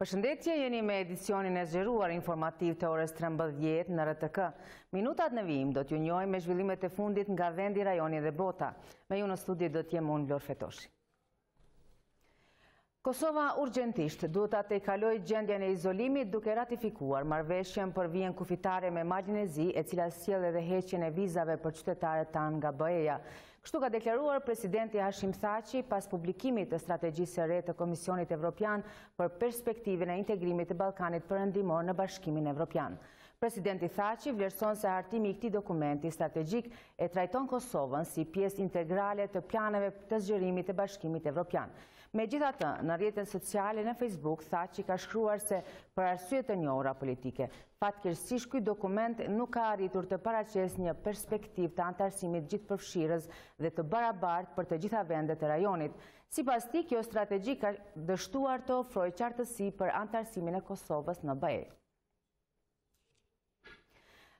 Përshëndetje, jeni me edicionin e zgjeruar informativ të orës 13 në RTK. Minutat në vijim do t'ju njohim me zhvillimet e fundit nga vendi, rajoni dhe bota. Me ju në studio do t'jem unë Vlor Fetoshi. Kosova urgjentisht duhet të tejkaloj gjendjen e izolimit duke ratifikuar marrëveshjen për vijën kufitare me Malin e Zi, e cila sjell edhe heqjen e vizave për qytetarët tanë nga BE-ja. Kështu ka deklaruar presidenti Hashim Thaçi pas publikimit të strategjisë së re të Komisionit Evropian për perspektivën e integrimit të Ballkanit Perëndimor në Bashkimin Evropian. Presidenti Thaçi vlerëson se hartimi i këtij dokumenti strategjik e trajton Kosovën si pjesë integrale të planeve të zgjerimit të Bashkimit Evropian. Megjithatë, në rrjetet sociale në Facebook, Thaçi ka shkruar se për arsye të njohura politike, fatkeqësisht ky dokument nuk ka arritur të paraqesë një perspektivë të antarësimit gjithëpërfshirës dhe të barabartë për të gjitha vendet e rajonit. Sipas tij, kjo strategji ka dështuar të ofrojë qartësi për antarësimin e Kosovës në BE.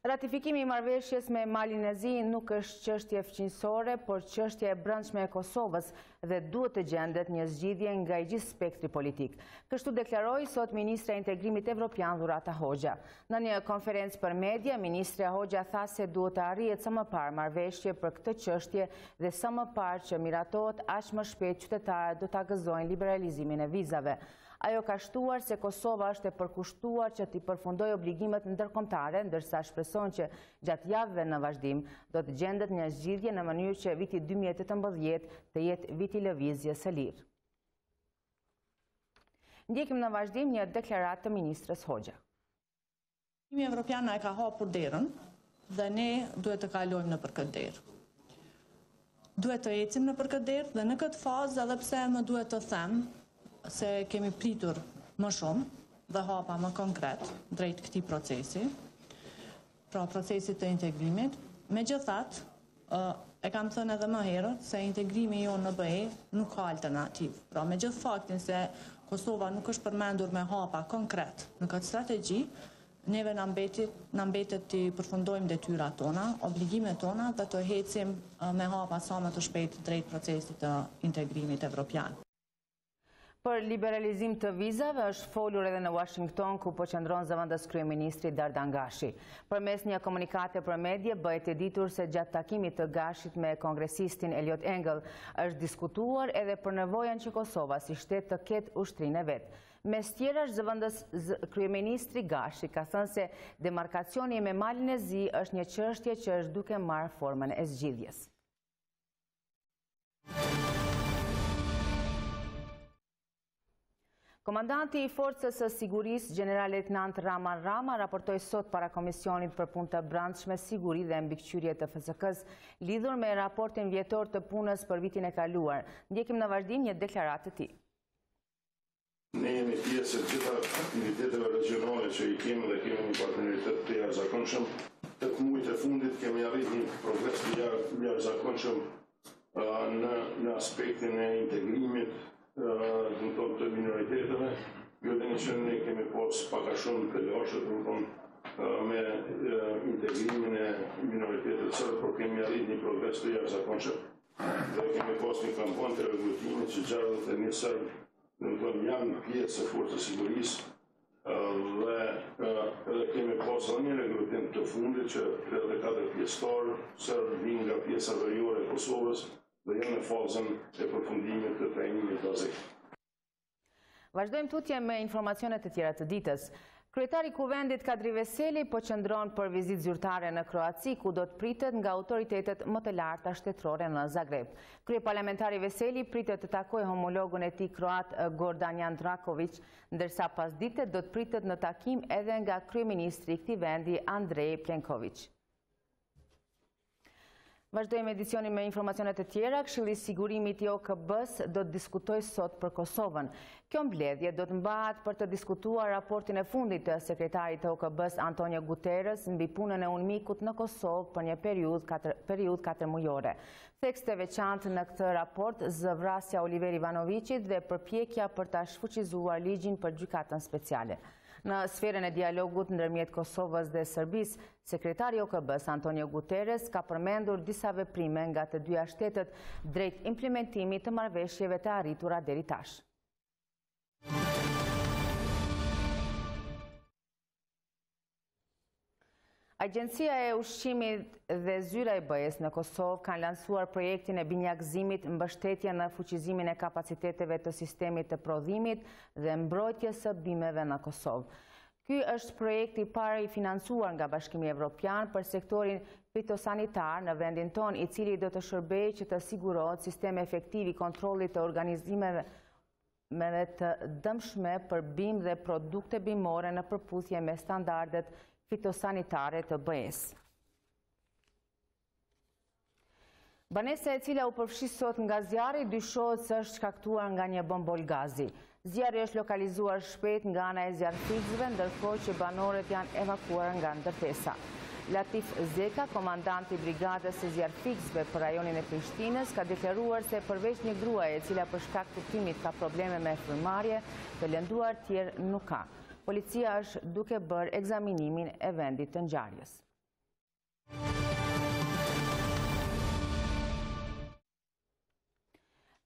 Ratifikimi i marrëveshjes me Malin e Zi nuk është çështje fqinjësore, por çështje e brendshme e Kosovës dhe duhet të gjendet një zgjidhje nga i gjithë spektri politik. Kështu deklaroi sot Ministra e Integrimit Evropian Dhurata Hoxha. Në një konferencë për media, Ministra Hoxha tha se duhet të arrihet sa më parë marrëveshje për këtë çështje dhe sa më parë që miratohet aq më shpejt qytetarët do ta gëzojnë liberalizimin e vizave. Ajo ka shtuar se Kosova është e përkushtuar që t'i përfundojë obligimet ndërkombëtare, ndërsa shpreson që gjatë javëve në vazhdim do të gjendet një zgjidhje në mënyrë që viti 2018 të jetë viti lëvizjes së lirë. Ndjekim në vazhdim një deklaratë të ministrës Hoxha. Bashkimi Evropian na e ka hapur derën dhe ne duhet të kalojmë nëpër këtë derë. Duhet të ecim nëpër këtë derë dhe në këtë fazë, edhe pse më duhet të them se kemi pritur më shumë dhe hapa më konkret drejt këtij procesi, pra procesit të integrimit. Megjithatë, e kam thënë edhe më herët se integrimi jonë në BE nuk ka alternativë. Pra me gjithë faktin se Kosova nuk është përmendur me hapa konkret në këtë strategji, neve na mbetet të përfundojmë detyrat tona, obligimet tona dhe të ecim me hapa sa më të shpejt drejt procesit të integrimit evropian. Për liberalizim të vizave është folur edhe në Washington, ku po qëndron zëvendës kryeministri Dardan Gashi. Përmes një komunikate për media, bëhet e ditur se gjatë takimit të Gashit me kongresistin Eliot Engel është diskutuar edhe për nevojën që Kosova si shtet të ketë ushtrinë e vet. Mes tjerash, zëvendës kryeministri Gashi ka thënë se demarkacioni me Malin e Zi është një çështje që është duke marrë formën e zgjidhjes. Komandanti i Forcës së Sigurisë, general-lejtnant Rama Rama, raportoi sot para Komisionit për Punë të Brendshme, Siguri dhe Mbikëqyrje të FSK-s lidhur me raportin vjetor të punës për vitin e kaluar. Ndjekim në vazhdim një deklaratë të tij. Ne jemi pjesë të gjitha aktiviteteve regionale që i kemi dhe kemi një partneritet të jashtëzakonshëm. Të muajt e fundit kemi arritur një progres të jashtëzakonshëm në aspektin e integrimit të minoriteteve. Jo dhe që ne kemi pas paka shumë të lashët me integrimin e minoritetet sërbë, por kemi arrit një progres të jashtëzakonshëm. Dhe kemi pas një kampanë të regrutimit që 61 sërbë janë pjesë e forcës sigurisë dhe kemi pas një regrutim të fundit që 34 pjesëtarë sërbë vinë nga pjesa veriore e Kosovës dhe janë në fazën e përfundimit të trajnimit bazik. Vazhdojmë tutje me informacionet të tjera të ditës. Kryetari i Kuvendit Kadri Veseli po qëndron për vizitë zyrtare në Kroaci, ku do të pritet nga autoritetet më të larta shtetërore në Zagreb. Kryeparlamentari Veseli pritet të takojë homologun e tij kroat Gordan Draković, ndërsa pasdite do të pritet në takim edhe nga kryeministri i këtij vendi Andrej Plenković. Vazhdojmë edicionin me informacionet e tjera. Këshilli i Sigurimit i OKB-s do të diskutojë sot për Kosovën. Kjo mbledhje do të mbahet për të diskutuar raportin e fundit të sekretarit të OKB-s Antonio Guterres mbi punën e UNMIK-ut në Kosovë për një periudhë 4 mujore. Tekst e veçantë në këtë raport zëvrasja Oliver Ivanovićit dhe përpjekja për ta shfuqizuar ligjin për gjykatën speciale. Në sferën e dialogut ndërmjet Kosovës dhe Serbisë, sekretari i OKB-s Antonio Guterres ka përmendur disa veprime nga të dyja shtetet drejt implementimit të marrëveshjeve të arritura deri tash. Agjencia e Ushqimit dhe Zyra e BE-s në Kosovë kanë lansuar projektin e binjakëzimit mbështetje në fuqizimin e kapaciteteve të sistemit të prodhimit dhe mbrojtjes së bimeve në Kosovë. Ky është projekti i parë i financuar nga Bashkimi Evropian për sektorin fitosanitar në vendin ton, i cili do të shërbejë që të sigurohet sistem efektiv i kontrollit të organizmeve të dëmshme për bimë dhe produkte bimore në përputhje me standardet fitosanitare të BE-s. Banesa e cila u përfshi sot nga zjarri dyshohet se është shkaktuar nga një bombol gazi. Zjarri është lokalizuar shpejt nga ana e zjarrfiksëve, ndërkohë që banorët janë evakuar nga ndërtesa. Latif Zeka, komandanti i brigadës së zjarrfiksëve për rajonin e Prishtinës, ka deklaruar se përveç një gruaje e cila për shkak të timit ka probleme me frymëmarrje, të lënduar tjerë nuk ka. Policia është duke bërë ekzaminimin e vendit të ngjarjes.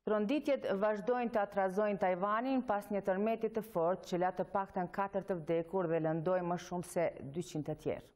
Tronditjet vazhdojnë të atrazojnë Tajvanin pas një tërmeti të fortë që la të paktën 4 të vdekur dhe lëndoi më shumë se 200 të tjerë.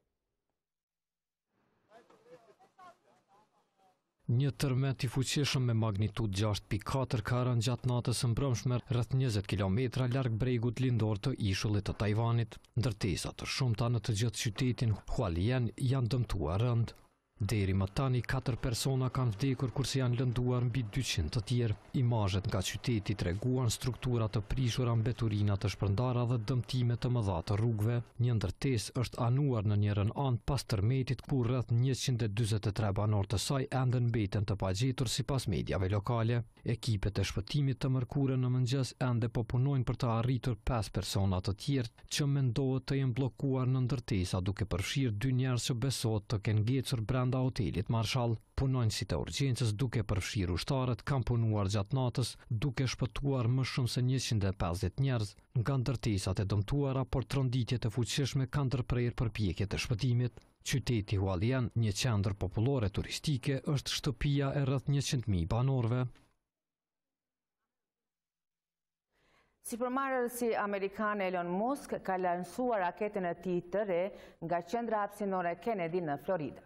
Një tërmet i fuqishëm me magnitud 6.4 ka rënë gjatë natës së mbrëmshme rreth 20 kilometra larg bregut lindor të ishullit të Tajvanit. Ndërtesa të shumta në të gjithë qytetin Hualien janë dëmtuar rënd. Deri më tani 4 persona kanë vdekur kurse janë lënduar mbi 200 të tjerë. Imazhet nga qyteti treguan struktura të prishura, mbeturina të shpërndara dhe dëmtime të mëdha të rrugëve. Një ndërtesë është anuar në njërin anë pas tërmetit ku rreth 143 banor të saj ende mbeten të pagjetur sipas mediave lokale. Ekipet e shpëtimit të mërkurë në mëngjes ende po punojnë për të arritur 5 persona të tjerë që mendohet të jenë bllokuar në ndërtesa, duke përfshirë 2 njerëz që besohet të kenë ngecur brenda hotelit Marshall. Punonjësit e urgjencës, duke përfshirë ushtarët, kanë punuar gjatë natës, duke shpëtuar më shumë se 150 njerëz. Nga ndërtesat e dëmtuara, por tronditjet e fuqishme kanë ndërprerë përpjekjet e shpëtimit. Qyteti Hualien, një qendër popullore turistike, është shtëpia e rreth 100.000 banorëve. Sipërmarrësi amerikan Elon Musk ka lansuar raketën e tij të re nga qendra hapësinore Kennedy në Florida.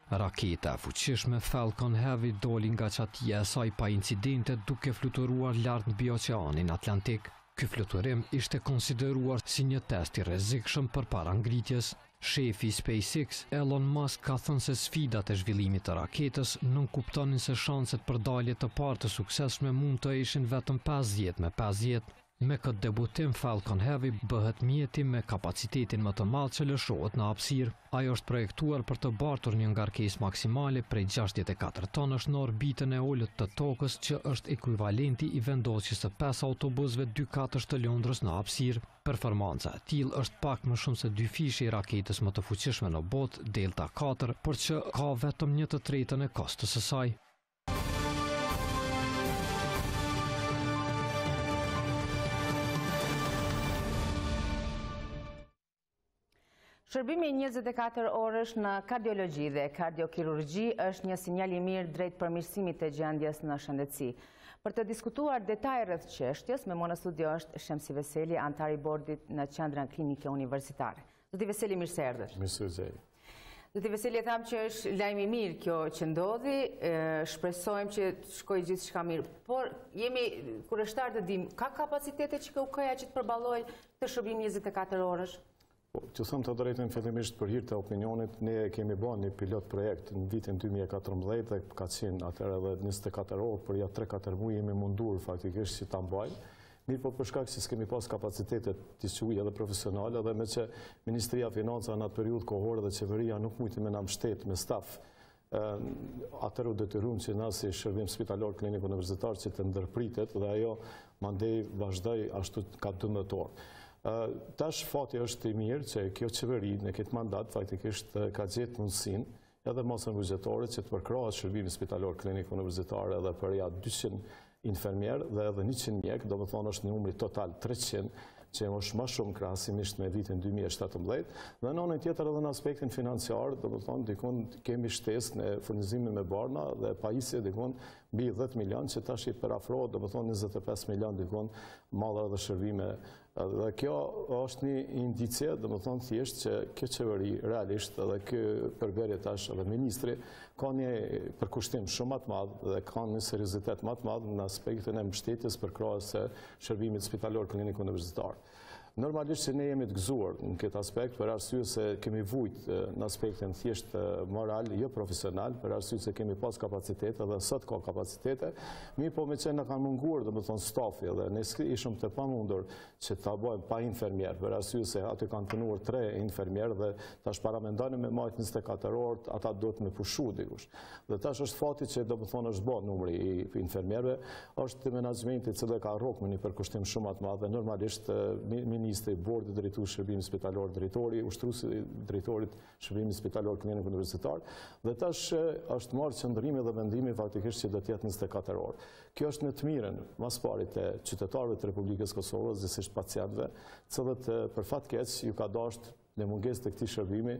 Raketa e fuqishme Falcon Heavy doli nga çatia e saj pa incidente duke fluturuar lart mbi oqeanin Atlantik. Ky fluturim ishte konsideruar si një test i rrezikshëm përpara ngritjes. Shefi SpaceX, Elon Musk, ka thënë se sfidat e zhvillimit të raketës nuk kuptonin se shanset për dalje të parë të suksesshme mund të ishin vetëm 50/50. Me këtë debutim, Falcon Heavy bëhet mjeti me kapacitetin më të madh që lëshohet në hapësirë. Ajo është projektuar për të bartur një ngarkesë maksimale prej 64 tonësh në orbitën e ulët të tokës, që është ekuivalenti i vendosjes së 5 autobusëve 2-katësh të Londrës në hapësirë. Performanca e tillë është pak më shumë se 2 fishi i raketës më të fuqishme në botë, Delta 4, por që ka vetëm 1/3 e kostës së saj. Shërbimi 24 orësh në kardiologji dhe kardiokirurgji është një sinjal i mirë drejt përmirësimit të gjendjes në shëndetësi. Për të diskutuar detaje rreth çështjes, me mua në studio është Shemsi Veseli, antar i bordit në Qendrën Klinike Universitare. Zoti Veseli, mirë se erdhët. Mirë se jeni. Zoti Veseli, tham që është lajm i mirë kjo që ndodhi, shpresojmë që të shkojë gjithçka mirë. Por jemi kurështar të dim, ka kapacitete që KUK-ja që të përballojë të shërbim 24 orësh? Që thëmë të drejtën fillimisht për hir të opinionit, ne kemi bërë një pilot projekt në vitin 2014 dhe ka qenë atëherë edhe 24 orë, për ja 3-4 muaj jemi mundur faktikisht që ta mbajmë. Mirë po për shkak se s'kemi pas kapacitetet të shuj edhe profesionale, dhe me që Ministria Financa në atë periudhë kohore dhe qeveria nuk mujti me na mbështet me staf, atëherë u detyruam që na si shërbim spitalor klinik universitar që të ndërpritet dhe ajo mandej vazhdoi ashtu ka 12 orë. Tash fati është i mirë që kjo qeveri në këtë mandat faktikisht ka gjetë mundësinë edhe masën buxhetore që të përkrahet shërbimi spitalor klinik universitar edhe për ja 200 infermierë dhe edhe 100 mjek, do të thonë është një numri total 300, që është më shumë krahasimisht me vitin 2017, dhe në anën tjetër edhe në aspektin financiar, do të thonë dikun kemi shtesë në furnizimin me barna dhe pajisje dikun mbi 10 milion që tash i parafrohet, do të thonë 25 milion dikun malla dhe shërbime Dhe kjo është një indicie, dhe më thonë thjesht që kjo qeveri realisht edhe kjo përberje tash edhe ministri ka një përkushtim shumë më të madh dhe ka një seriozitet më të madh në aspektin e mbështetjes përkrahas së shërbimit spitalor klinik universitar. Normalisht që ne jemi të gëzuar në këtë aspekt për arsye se kemi vujt në aspektin thjesht moral, jo profesional, për arsye se kemi pas kapacitete dhe sot ka kapacitete, mi po me që në kanë munguar dhe më thonë stafi dhe ne ishëm të pamundur që ta bëjmë pa infermier, për arsye se aty kanë punuar 3 infermier dhe tash paramendani me majt 24 orë, ata do të me pushu dikush. Dhe tash është fati që do më thonë është bërë numri i infermierve, është menaxhmenti i cili ka rrok me një përkushtim shumë më të madh dhe normalisht ministri, bordi drejtues shërbimit spitalor, drejtori, ushtruesi i drejtorit shërbimit spitalor klinik universitar, dhe tash është marrë qëndrimi dhe vendimi faktikisht që do të jetë 24 orë. Kjo është në të mirën mas pari të qytetarëve të Republikës Kosovës, gjithsesi pacientëve, cilët për fat keq ju ka dashur në mungesë të këtij shërbimi,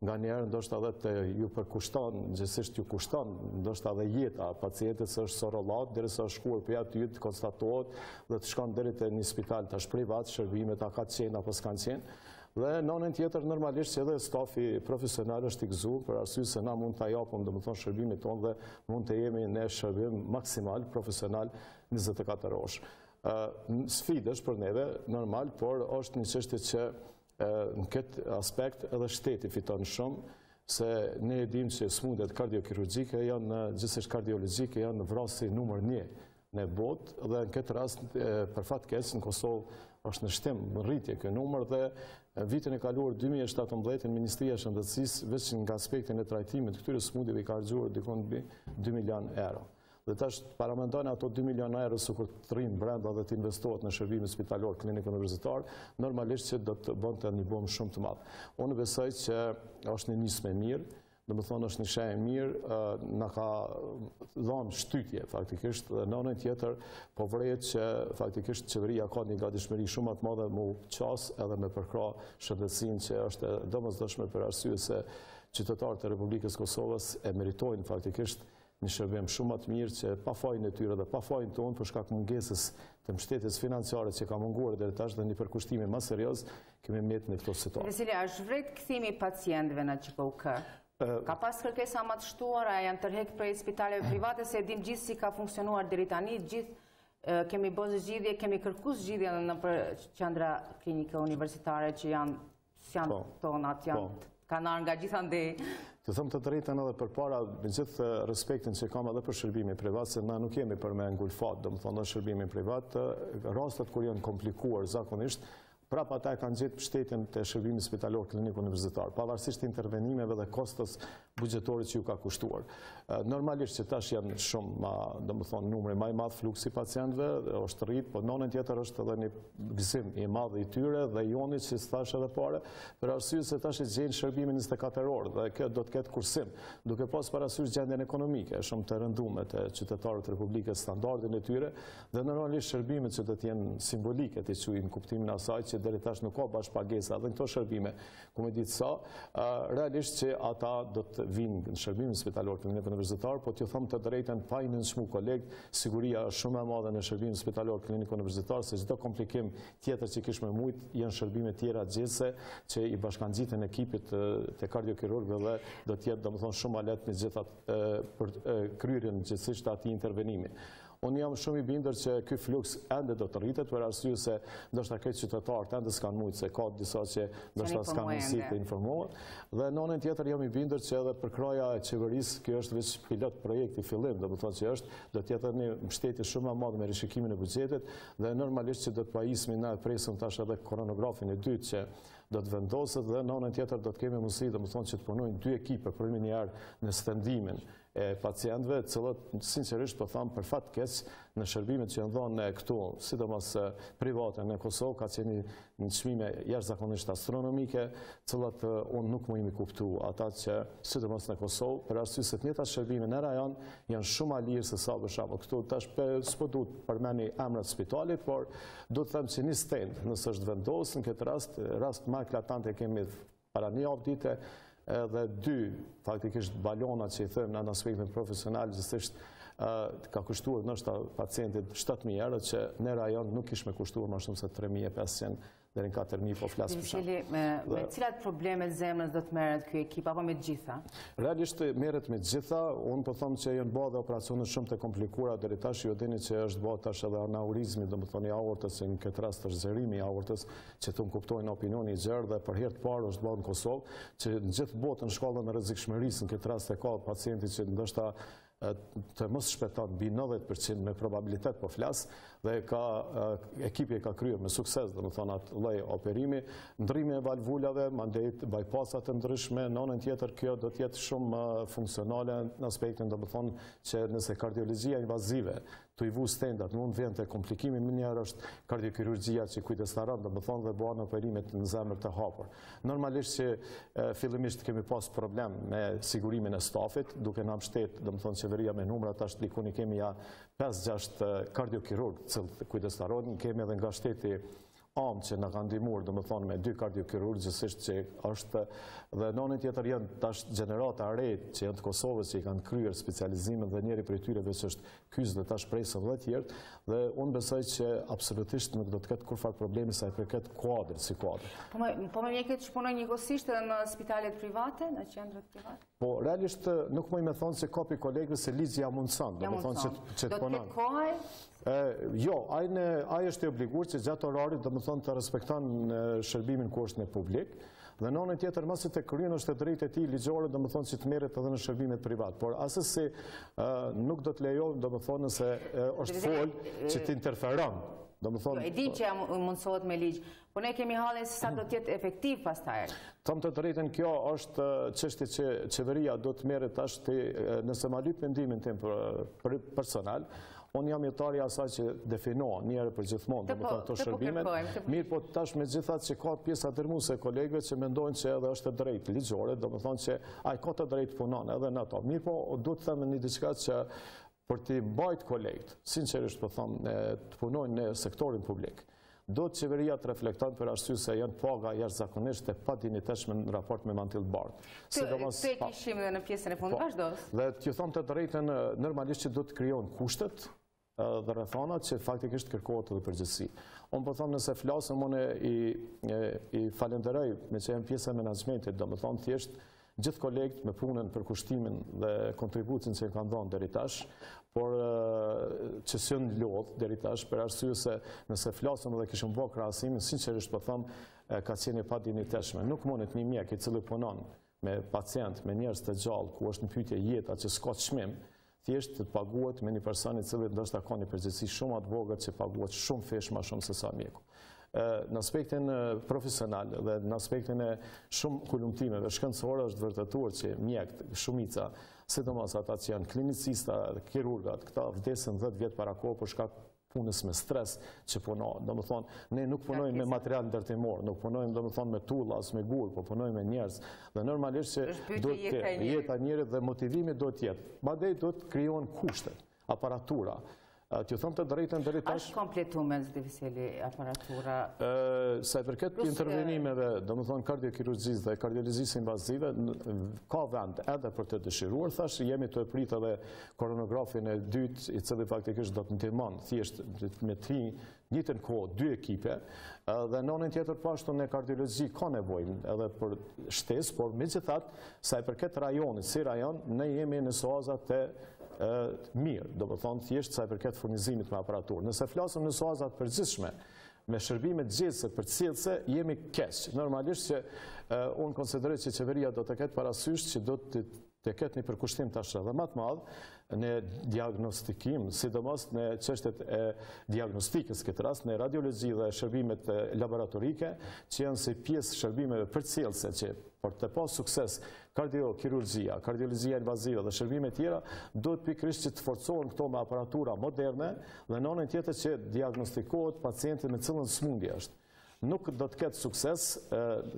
nganjëherë ndoshta edhe të ju përkushton, gjithsesi ju kushton, ndoshta edhe jeta pacientit se është sorollat derisa shkuar për aty të konstatohet dhe të shkon deri te një spital tash privat, shërbimet a ka qenë apo s'kan qenë. Dhe në anën tjetër normalisht që edhe stafi profesional është i gëzuar për arsye se na mund ta japim domethënë shërbimin tonë dhe mund të jemi në shërbim maksimal profesional 24 orësh. Sfidë është për neve normal, por është një çështje që në këtë aspekt edhe shteti fiton shumë, se ne e dim që smundjet kardiokirurgjike janë, gjithsesi kardiologjike janë vrasje numër 1 në botë dhe në këtë rast për fat keq në Kosovë është në shtim rritje ky numër dhe vitin e kaluar 2017 Ministria e Shëndetësisë vetëm nga aspektin e trajtimit këtyre smundjeve ka harxuar diku mbi 2 milion euro. Dhe tash paramendojnë ato 2 milion euro sikur të rrinë brenda dhe të investohet në shërbimin spitalor klinik universitar, normalisht që do të bënte një bomë shumë të madh. Unë besoj që është një nismë e mirë, domethënë është një shenjë e mirë, na ka dhënë shtytje faktikisht dhe në anën tjetër po vret që faktikisht qeveria ka një gatishmëri shumë më të madhe me qas edhe me përkrah shëndetësinë që është domosdoshme për arsye se qytetarët e Republikës Kosovës e meritojnë faktikisht një shërbim shumë më të mirë që pa fajin e tyre dhe pa fajin tonë për shkak mungesës të mbështetjes financiare që ka munguar deri tash dhe një përkushtimi më serioz kemi mbetë në këtë situatë. Cecilia, është vërtet kthimi i pacientëve në QPUK? Ka pas kërkesa më të shtuara, janë tërheq prej spitaleve private, se e dim gjithë si ka funksionuar deri tani, gjithë kemi bërë zgjidhje, kemi kërkuar zgjidhje në qendra klinike universitare që janë tonat, kanë ardhur nga gjithandej. Të them të drejtën edhe përpara me gjithë respektin që kam edhe për shërbimin privat, se na nuk jemi për me ngulfat, domethënë shërbimin privat, rastet kur janë komplikuar zakonisht, prap ata kanë gjetë mbështetjen te shërbimi spitalor klinik universitar, pavarësisht intervenimeve dhe kostos buxhetore që ju ka kushtuar. Normalisht që tash janë shumë, domethënë numri më i madh fluksi pacientëve, është rrit, po në anën tjetër është edhe një gëzim i madh i tyre dhe joni që thash edhe parë, për arsye se tash e gjejnë shërbimin 24 orë dhe kjo do të ketë kursim, duke pas parasysh gjendjen ekonomike shumë të rënduar të qytetarëve të Republikës, standardin e tyre dhe normalisht shërbimet që do të jenë simbolike të quajnë kuptimin e asaj që deri tash nuk ka bashkëpagesa dhe këto shërbime, ku më ditë sa, realisht që ata do të vinë në shërbimin spitalor klinik universitar, po t'ju them të drejtën pa i nënshmu kolegë, siguria është shumë e madhe në shërbimin spitalor klinik universitar, se çdo komplikim tjetër që kishme mujt janë shërbime tjera gjithse që i bashkangjiten ekipit të kardiokirurgëve dhe do të jetë domethënë shumë ma lehtë në gjithat për kryerjen gjithsesi të atij intervenimi. Unë jam shumë i bindur që ky fluks ende do të rritet për arsye se ndoshta këtë qytetarët ende s'kan mujt se ka disa që ndoshta s'kan mundësi të informohen. Dhe në anën tjetër jam i bindur që edhe përkraja e qeverisë, kjo është veç pilot projekti fillim, domethënë që do të jetë një mbështetje shumë më madhe me rishikimin e buxhetit dhe normalisht që do të pajismi na presim tash edhe koronografin e dytë që do të vendoset dhe në anën tjetër do të kemi mundësi domethënë që të punojnë 2 ekipe për një herë në standimin e pacientëve, cilët sinqerisht po them për fat keq në shërbimet që janë dhënë këtu, sidomos private në Kosovë, ka qenë një çmime jashtëzakonisht astronomike, cilët unë nuk më jemi kuptu, ata që sidomos në Kosovë, për arsye se të njëjtat shërbime në rajon janë shumë më lirë se sa për shembull këtu. Tash s'po duhet përmeni emrat e spitalit, por do të them që një stend, nëse është vendosur në këtë rast më eklatant e kemi para një javë edhe 2 faktikisht balona që i them në aspektin profesional, gjithsesi ka kushtuar nështë pacientit 7.000 euro, që në rajon nuk ishme kushtuar ma shumë se 3.500 deri në 4.000 po flasë për shumë. Me cilat problemet zemrës do të merret ky ekip, apo me të gjitha? Realisht merret me të gjitha, unë po them që janë bërë dhe operacione shumë të komplikuara deri tash, ju dini që është bërë tash edhe aneurizmi, domethënë i aortës, në këtë rast është zërimi i aortës, që të kuptojnë opinioni i gjerë dhe për herë të parë është bërë në Kosovë, që në gjithë botën shkallën e rrezikshmërisë në këtë rast e ka pacienti që ndoshta të mos shpëton mbi 90% me probabilitet po flas, dhe ekipi ka kryer me sukses, domethënë atë lloj operimi, ndrrimi e valvulave, mandej bypassat të ndryshme, në anën tjetër kjo do të jetë shumë funksionale në aspektin domethënë që nëse kardiologjia invazive të i vu stendat, mund vjen të komplikimi, më njërë është kardiokirurgjia që kujdestaron, domethënë dhe bëhen operimet në zemër të hapur. Normalisht që fillimisht kemi pas problem me sigurimin e stafit, duke na mbështet, domethënë qeveria me numra, tash diku kemi ja 5-6 kardiokirurg që kujdestarohen, kemi edhe nga shteti amë që në kanë ndihmuar, domethënë me 2 kardiokirurg, gjithsesi që është dhe në anën tjetër janë tash gjenerata re që janë të Kosovës që i kanë kryer specializimin dhe njëri prej tyre veç është kyç dhe tash presën dhe të tjerë, dhe unë besoj që absolutisht nuk do të ketë kurfar problemi sa i përket kuadrit si kuadër. Po me mjekët që punojnë njëkohësisht edhe në spitalet private, në qendrat private? Po, realisht nuk më me thonë se kapi kolegëve se ligji ja mundson, domethënë që të punojnë. Do të ketë kohë? Jo, ai është i obliguar që gjatë orarit domethënë të respekton shërbimin ku është në publik, dhe në anën tjetër mos të kryen është e drejtë e tij ligjore, domethënë që të merret edhe në shërbimet privat, por asesi nuk do të lejojmë domethënë nëse është fol që të interferon. E di që mundsohet me ligj, por ne kemi hallin se sa do të jetë efektiv pastaj. Them të drejtën, kjo është çështje që qeveria do të merret tash, nëse ma lyp mendimin tim personal. Unë jam jetari asaj që definoa njerë për gjithmonë, domethënë këto shërbimet. Mirë, po tash megjithatë që ka pjesa dërmuese kolegëve që mendojnë që edhe është e drejtë ligjore, domethënë që ai ka të drejtë punon edhe në ato. Mirë, po duhet të them një diçka që për të mbajt kolegët, sinqerisht po them, të punojnë në sektorin publik, do të qeveria të reflekton për arsye se janë paga jashtëzakonisht e padinjiteshme në raport me mantill bardh. Këtë e kishim edhe në pjesën e fundit, vazhdos. Dhe t'ju them të drejtën, normalisht që do të krijohen kushtet dhe rrethonat që faktikisht kërkohet edhe përgjegjësi. Unë po them nëse flasëm, unë i falenderoj me që janë pjesë e menaxhmentit, domethënë thjesht gjithë kolegët me punën për kushtimin dhe kontributin që kanë dhënë deri tash, por që s'janë lodh deri tash për arsye se nëse flasëm dhe kishim bërë krahasimin, sinqerisht po them, ka qenë pa dinjiteshme. Nuk mundet një mjek i cili punon me pacient, me njerëz të gjallë, ku është në pyetje jeta që s'ka çmim, thjesht të paguhet me një person i cili ndoshta ka një përgjegjësi shumë të vogël që paguhet shumë fesh më shumë se sa mjeku. Në aspektin profesional dhe në aspektin e shumë kulumtimeve shkencore është vërtetuar që mjekët, shumica, sidomos ata që janë klinicista, kirurgat, këta vdesin 10 vjet para kohë për shkak punës me stres që punohen. Domethënë, ne nuk punojmë me material ndërtimor, nuk punojmë domethënë me tulla as me gur, po punojmë me njerëz. Dhe normalisht që do të jetë jeta e njerit dhe motivimi do të jetë. Madje do të krijohen kushte, aparatura. T'ju them të drejtën deri tash. Është kompletuar Zdivseli aparatura. Sa i përket intervenimeve, domethënë kardiokirurgjisë dhe kardiologjisë invazive, ka vend edhe për të dëshiruar. Thash jemi të prit edhe koronografin e dytë, i cili faktikisht do të ndihmon thjesht me njëjtën kohë 2 ekipe, dhe në anën tjetër po ashtu në kardiologji ka nevojë edhe për shtesë, por megjithatë sa i përket rajonit, si rajon, ne jemi në soazat e mirë, do të thonë thjesht sa i përket furnizimit me aparaturë. Nëse flasëm në soazat përgjithshme, me shërbime gjithse për cilëse, jemi keq. Normalisht që unë konsideroj që qeveria do të ketë parasysh që do të ketë një përkushtim tash edhe më të madh në diagnostikim, sidomos në çështjet e diagnostikës këtë rast, në radiologji dhe shërbimet laboratorike, që janë si pjesë shërbimeve përcjellëse që për të pas sukses kardiokirurgjia, kardiologjia invazive dhe shërbime tjera, duhet pikërisht që të forcohen këto me aparatura moderne dhe në anën tjetër që diagnostikohet pacienti me cilën sëmundje është. Nuk do të ketë sukses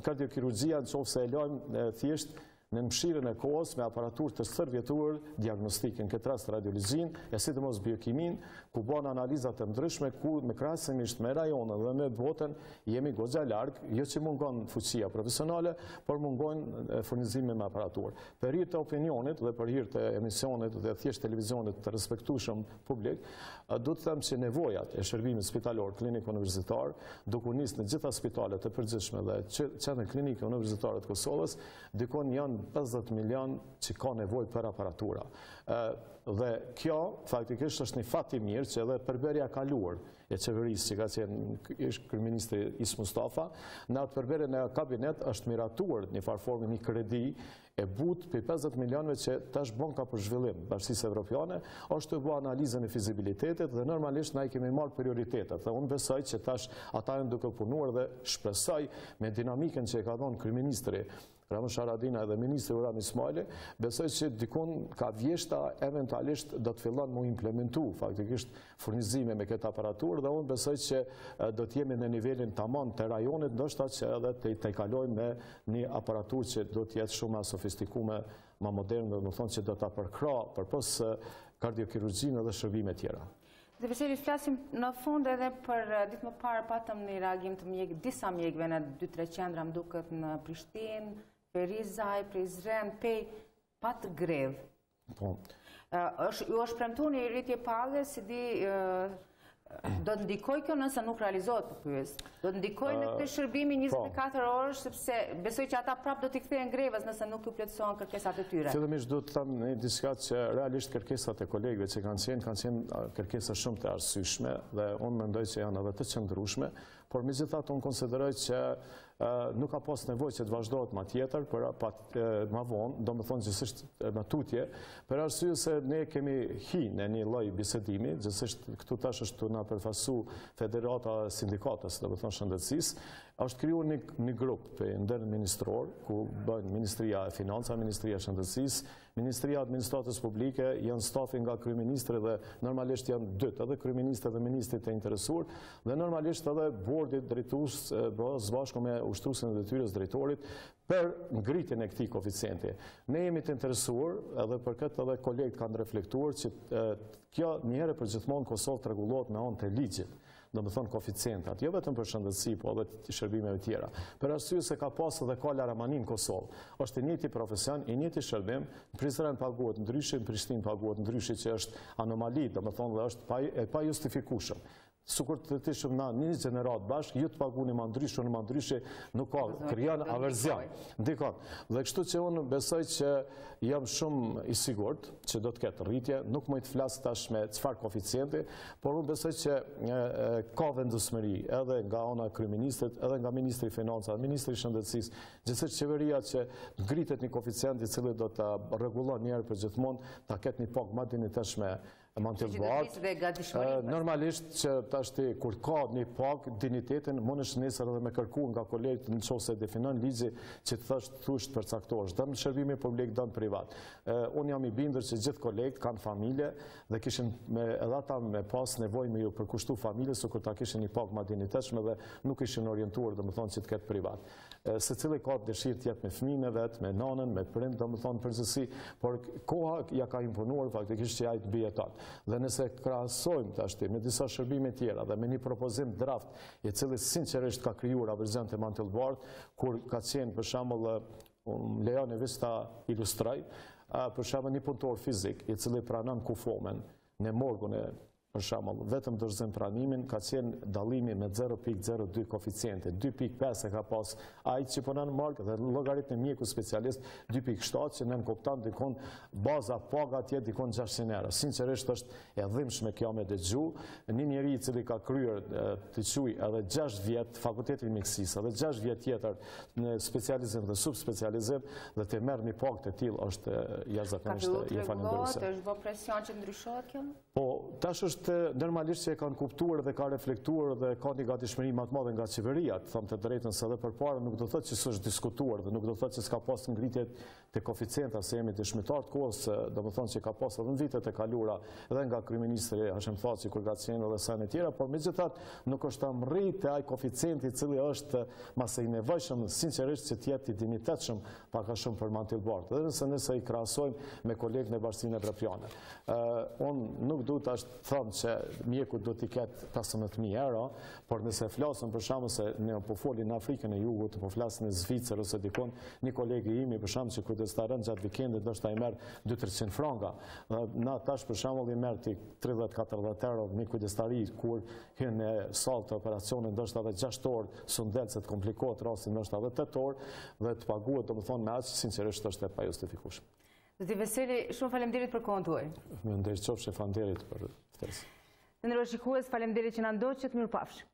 kardiokirurgjia nëse e lajmë thjesht në mshirën e kohës me aparatur të stërvjetur diagnostikën, këtë rast radiologjin, e sidomos biokimin, ku bën analizat të ndryshme, ku me krahasimisht me rajonën dhe me botën jemi goxha larg, jo që mungon fuqia profesionale, por mungon furnizimi me aparatur. Për hir të opinionit dhe për hir të emisionit dhe thjesht televizionit të respektueshëm publik, do të them që nevojat e shërbimit spitalor klinik universitar, duke u nisë në gjitha spitalet e përgjithshme dhe qendrën klinike universitare të Kosovës, dikon janë 50 milion që ka nevojë për aparatura. Dhe kjo faktikisht është një fat i mirë që edhe përbërja e kaluar e qeverisë që ka qenë ish kryeministri Is Mustafa, në atë përbërje në kabinet është miratuar një farformë një kredi e but për 50 milionëve që tash bon ka për zhvillim Bashkisë Evropiane, është të bua analizën e fizibilitetit dhe normalisht na i kemi marrë prioritetet. Dhe unë besoj që tash ata janë duke punuar dhe shpresoj me dinamikën që e ka dhënë kryeministri Ramush Haradinaj dhe ministri Uram Ismaili, besoj që dikun ka vjeshta eventualisht do të fillon mu implementu faktikisht furnizime me këtë aparatur dhe unë besoj që do të jemi në nivelin tamam të rajonit, ndoshta që edhe të kalojmë me një aparatur që do të jetë shumë ma sofistikume, ma modern, dhe më thonë që do të përkra përpos kardiokirurgjinë dhe shërbime tjera. Dhe Veseli, flasim në fund edhe për ditë më parë patëm një reagim të disa mjekëve në 2-3 qendra më duket në Prishtinë, Perizaj, Prizren, Pej, patë grevë. Ju është premtuar një rritje pagë, si di, do të ndikoj kjo nëse nuk realizohet për pyes. Do të ndikoj në këtë shërbimi 24 orësh, sepse besoj që ata prap do t'i kthehen grevës nëse nuk ju plotësohen kërkesat e tyre. Fillimisht do të them një diçka që realisht kërkesat e kolegëve që kanë qenë kërkesa shumë të arsyeshme dhe unë mendoj që janë edhe të qëndrueshme, por megjithatë unë konsideroj që nuk ka pas nevojë që të vazhdohet ma tjetër, për ma vonë, do më thonë gjithësisht ma tutje, për arsye se ne kemi hi në një lloj bisedimi, gjithësisht këtu tash është të na përfasu Federata e Sindikatës, do më thonë shëndetësisë, është krijuar një grup për ndër ministror, ku bën Ministria e Financa, Ministria e Shëndetësisë, Ministria e Administratës Publike, janë stafi nga kryeministri dhe normalisht janë dytë, edhe kryeministri dhe ministrit e interesuar, dhe normalisht edhe bordi drejtues së bashku me ushtruesin e detyrës drejtorit për ngritjen e këtij koeficienti. Ne jemi të interesuar, edhe për këtë edhe kolegët kanë reflektuar që kjo një herë për gjithmonë Kosovë të rregullohet me anë të ligjit, do më thonë koeficientat, jo vetëm për shëndetësi, po edhe të shërbimeve tjera. Për arsye se ka pas edhe ka laramanim Kosovë. Është i njëjti profesion, i njëjti shërbim, në Prizren paguhet ndryshe, në Prishtinë paguhet ndryshe, që është anomali, do më thonë dhe është pa justifikueshëm. Sukur të tishëm na një gjenerat bashkë, ju të paguni ma ndryshe, në ma ndryshe, nuk ka, krijan averzion. Ndikon. Dhe kështu që unë besoj që jam shumë i sigurt që do të ketë rritje, nuk më i të flasë tash me çfarë koeficienti, por unë besoj që ka vendosmëri edhe nga ana kryeministrit, edhe nga ministri i Financave, ministri i Shëndetësisë, gjithsesi qeveria që ngritet një koeficient i cili do ta rregullon një herë për gjithmonë, ta ketë një pagë më dinjiteshme normalisht që tashti kur ka një pagë dinjitetin mund është nesër edhe me kërkuar nga kolegët nëse definon ligji që të thosht përcaktohesh dëm shërbimi publik dëm privat. Unë jam i bindur se gjithë kolegët kanë familje dhe kishin edhe ata me pas nevojë me ju përkushtu familjes kur ta kishin një pagë më dinjitetshme dhe nuk ishin orientuar domethënë që të ketë privat. Secili ka dëshirë të jetë me fëmijën e vet, me nanën, me prind, domethënë përgjithësi, por koha ja ka imponuar faktikisht që ai të bie atë. Dhe nëse krahasojmë tashti me disa shërbime tjera dhe me një propozim draft i cili sinqerisht ka krijuar averzion të mantellbart, kur ka qenë për shembull lejoni vetë ta ilustroj, për shembull një punëtor fizik i cili pranon kufomen në morgun e për shembull, vetëm dorëzim pranimin ka qenë dallimi me 0.02 koeficiente, 2.5 e ka pas ai që punon në mark dhe llogaritmi mjeku specialist 2.7 që nën kupton dikon baza paga atje dikon 600 euro. Sinqerisht është e dhimbshme kjo me dëgju, një njeri i cili ka kryer të quaj edhe 6 vjet fakultetin mjekësisë, edhe 6 vjet tjetër në specializim dhe subspecializim dhe të merr një pagë të tillë është jashtëzakonisht i falënderueshëm. Është vë presion që ndryshohet kjo? Po, tash është normalisht që e kanë kuptuar dhe ka reflektuar dhe ka një gatishmëri më të madhe nga qeveria, të them të drejtën se edhe përpara nuk do të thotë që s'është diskutuar dhe nuk do të thotë që s'ka pas ngritje të koeficienta se jemi dëshmitar të kohës, domethënë që ka pas edhe në vitet e kaluara edhe nga kryeministri Hashim Thaçi kur ka qenë edhe sa në tjera, por megjithatë nuk është arritur ai koeficienti i cili është masë i nevojshëm sinqerisht që të jetë i dinjitetshëm pak a shumë për Mantil Bardh. Edhe nëse i krahasojmë me kolegën e Bashkinë Evropiane. Unë nuk duhet të thëmë që mjeku do t'i ketë 15.000 euro, por nëse flasëm për shkakun se ne po folin në Afrikën e Jugut, po flasin në Zvicër ose dikon, një kolegi imi për shkakun që kujdestarën gjatë vikendit ndoshta i merr 200-300 franga. Na tash për shembull i merr ti 30-40 euro një kujdestari kur hyn në sallë të operacionit ndoshta edhe 6 orë sundel se të komplikohet rasti ndoshta edhe 8 orë dhe të paguhet domethënë me aq sinqerisht është e pajustifikueshme. Zoti Veseli, shumë faleminderit për kohën tuaj. Më ndërqofshi faleminderit për ftesën. Ndërkohë shikues, faleminderit që na ndoqët, mirupafshim.